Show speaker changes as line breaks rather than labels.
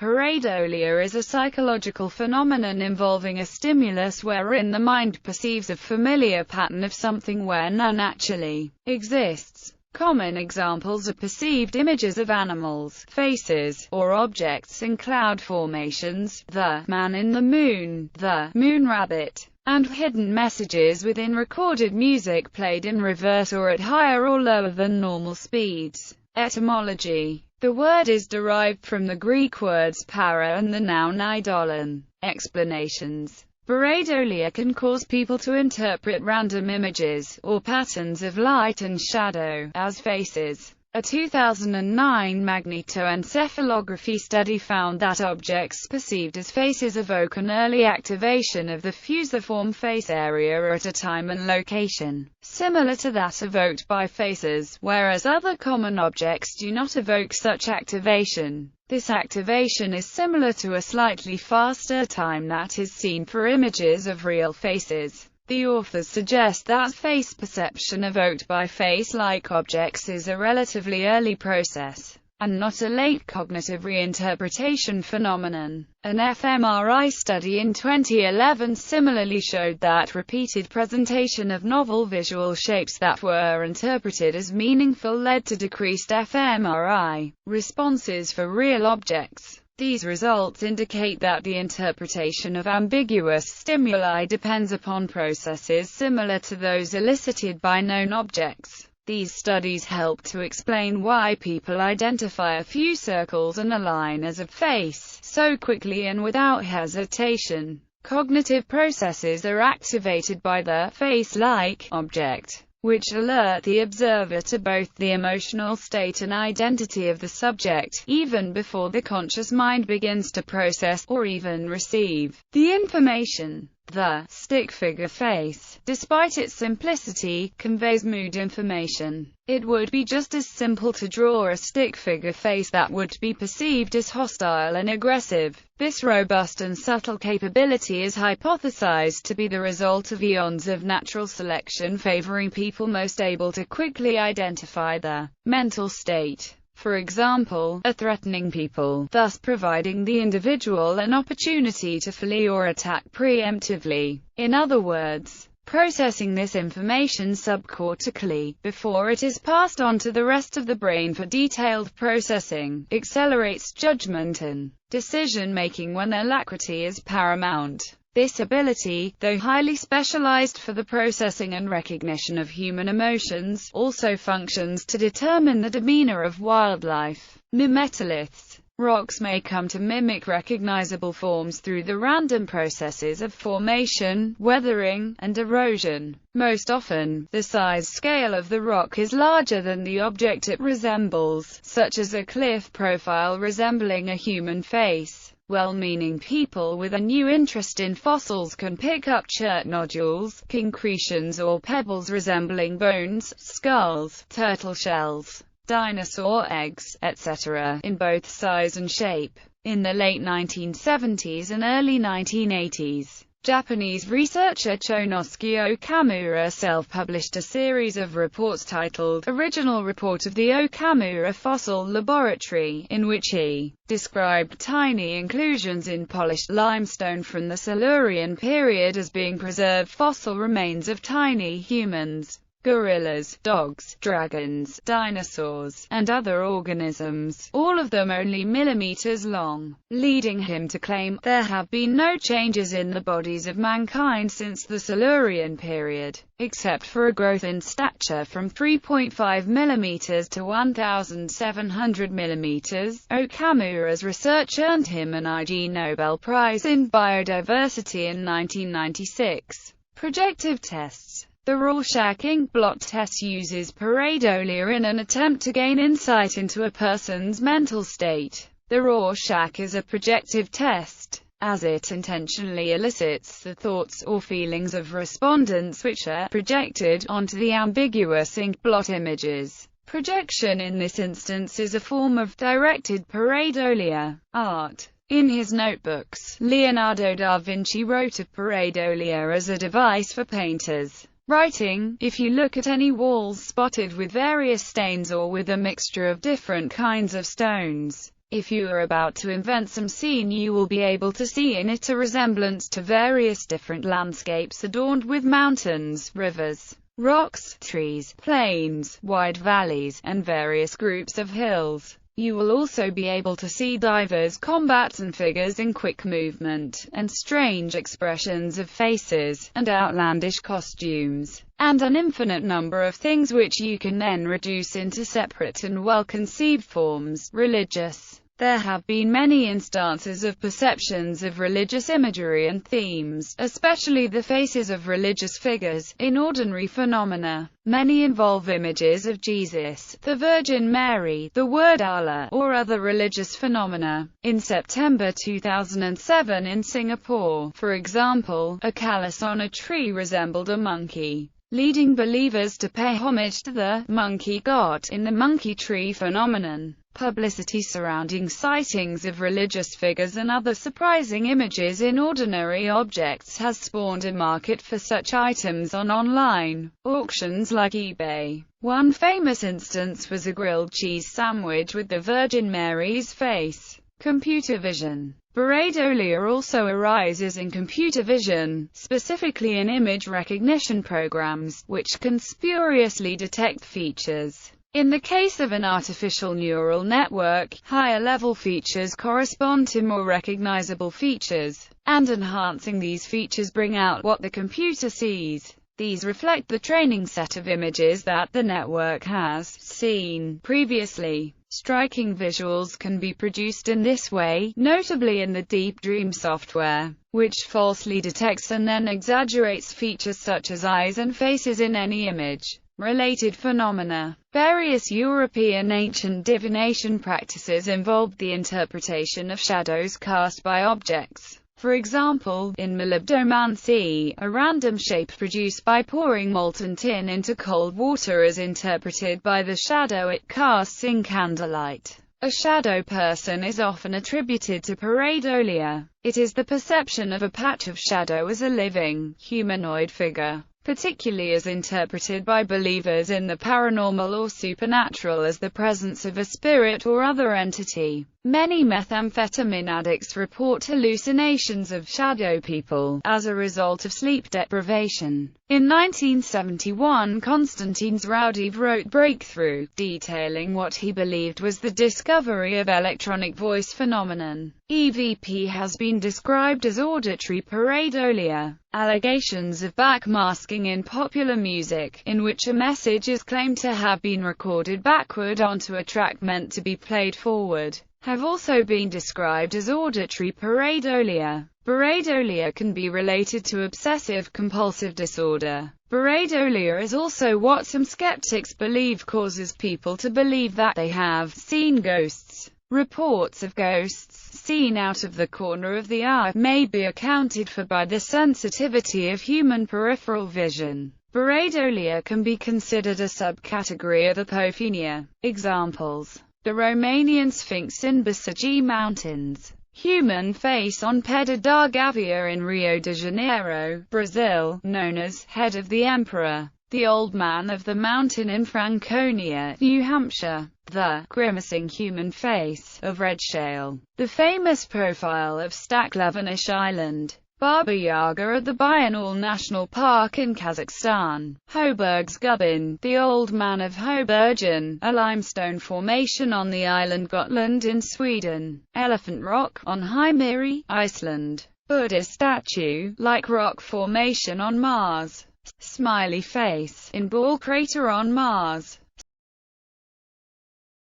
Pareidolia is a psychological phenomenon involving a stimulus wherein the mind perceives a familiar pattern of something where none actually exists. Common examples are perceived images of animals, faces, or objects in cloud formations, the man in the moon, the moon rabbit, and hidden messages within recorded music played in reverse or at higher or lower than normal speeds. Etymology. The word is derived from the Greek words para and the noun eidolon. Explanations. Pareidolia can cause people to interpret random images, or patterns of light and shadow, as faces. A 2009 magnetoencephalography study found that objects perceived as faces evoke an early activation of the fusiform face area at a time and location, similar to that evoked by faces, whereas other common objects do not evoke such activation. This activation is similar to a slightly faster time that is seen for images of real faces. The authors suggest that face perception evoked by face-like objects is a relatively early process, and not a late cognitive reinterpretation phenomenon. An fMRI study in 2011 similarly showed that repeated presentation of novel visual shapes that were interpreted as meaningful led to decreased fMRI responses for real objects. These results indicate that the interpretation of ambiguous stimuli depends upon processes similar to those elicited by known objects. These studies help to explain why people identify a few circles and a line as a face so quickly and without hesitation. Cognitive processes are activated by the face-like object, which alert the observer to both the emotional state and identity of the subject, even before the conscious mind begins to process, or even receive, the information. The stick figure face, despite its simplicity, conveys mood information. It would be just as simple to draw a stick figure face that would be perceived as hostile and aggressive. This robust and subtle capability is hypothesized to be the result of eons of natural selection favoring people most able to quickly identify the mental state. For example, a threatening people, thus providing the individual an opportunity to flee or attack preemptively. In other words, processing this information subcortically, before it is passed on to the rest of the brain for detailed processing, accelerates judgment and decision-making when alacrity is paramount. This ability, though highly specialized for the processing and recognition of human emotions, also functions to determine the demeanor of wildlife. Mimetoliths. Rocks may come to mimic recognizable forms through the random processes of formation, weathering, and erosion. Most often, the size scale of the rock is larger than the object it resembles, such as a cliff profile resembling a human face. Well-meaning people with a new interest in fossils can pick up chert nodules, concretions or pebbles resembling bones, skulls, turtle shells, dinosaur eggs, etc., in both size and shape. In the late 1970s and early 1980s, Japanese researcher Chonosuke Okamura self-published a series of reports titled Original Report of the Okamura Fossil Laboratory, in which he described tiny inclusions in polished limestone from the Silurian period as being preserved fossil remains of tiny humans, gorillas, dogs, dragons, dinosaurs, and other organisms, all of them only millimeters long, leading him to claim, there have been no changes in the bodies of mankind since the Silurian period, except for a growth in stature from 3.5 millimeters to 1,700 millimeters. Okamura's research earned him an Ig Nobel Prize in Biodiversity in 1996. Projective tests. The Rorschach ink blot test uses pareidolia in an attempt to gain insight into a person's mental state. The Rorschach is a projective test, as it intentionally elicits the thoughts or feelings of respondents which are projected onto the ambiguous ink blot images. Projection in this instance is a form of directed pareidolia. Art. In his notebooks, Leonardo da Vinci wrote of pareidolia as a device for painters. Writing, if you look at any walls spotted with various stains or with a mixture of different kinds of stones, If you are about to invent some scene, you will be able to see in it a resemblance to various different landscapes adorned with mountains, rivers, rocks, trees, plains, wide valleys, and various groups of hills. You will also be able to see divers, combats and figures in quick movement, and strange expressions of faces, and outlandish costumes, and an infinite number of things which you can then reduce into separate and well-conceived forms. Religious. There have been many instances of perceptions of religious imagery and themes, especially the faces of religious figures, in ordinary phenomena. Many involve images of Jesus, the Virgin Mary, the word Allah, or other religious phenomena. In September 2007 in Singapore, for example, a callus on a tree resembled a monkey, leading believers to pay homage to the monkey god in the monkey tree phenomenon. Publicity surrounding sightings of religious figures and other surprising images in ordinary objects has spawned a market for such items on online auctions like eBay. One famous instance was a grilled cheese sandwich with the Virgin Mary's face. Computer vision. Pareidolia also arises in computer vision, specifically in image recognition programs, which can spuriously detect features. In the case of an artificial neural network, higher-level features correspond to more recognizable features, and enhancing these features bring out what the computer sees. These reflect the training set of images that the network has seen previously. Striking visuals can be produced in this way, notably in the Deep Dream software, which falsely detects and then exaggerates features such as eyes and faces in any image. Related phenomena. Various European ancient divination practices involved the interpretation of shadows cast by objects. For example, in molybdomancy, a random shape produced by pouring molten tin into cold water is interpreted by the shadow it casts in candlelight. A shadow person is often attributed to pareidolia. It is the perception of a patch of shadow as a living, humanoid figure, particularly as interpreted by believers in the paranormal or supernatural as the presence of a spirit or other entity. Many methamphetamine addicts report hallucinations of shadow people as a result of sleep deprivation. In 1971, Konstantin Zraudiv wrote Breakthrough, detailing what he believed was the discovery of electronic voice phenomenon. EVP has been described as auditory pareidolia. Allegations of backmasking in popular music, in which a message is claimed to have been recorded backward onto a track meant to be played forward, have also been described as auditory pareidolia. Pareidolia can be related to obsessive-compulsive disorder. Pareidolia is also what some skeptics believe causes people to believe that they have seen ghosts. Reports of ghosts seen out of the corner of the eye may be accounted for by the sensitivity of human peripheral vision. Pareidolia can be considered a subcategory of apophenia. Examples: the Romanian Sphinx in Basagi Mountains, human face on Pedra da Gavia in Rio de Janeiro, Brazil, known as head of the emperor, the old man of the mountain in Franconia, New Hampshire, the grimacing human face of Red Shale, the famous profile of Staklavanish Island, Baba Yaga at the Bayanal National Park in Kazakhstan, Hoburg's Gubbin, the Old Man of Hobergen, a limestone formation on the island Gotland in Sweden, Elephant Rock, on Haimiri, Iceland, Buddhist statue, like rock formation on Mars, smiley face, in Ball Crater on Mars.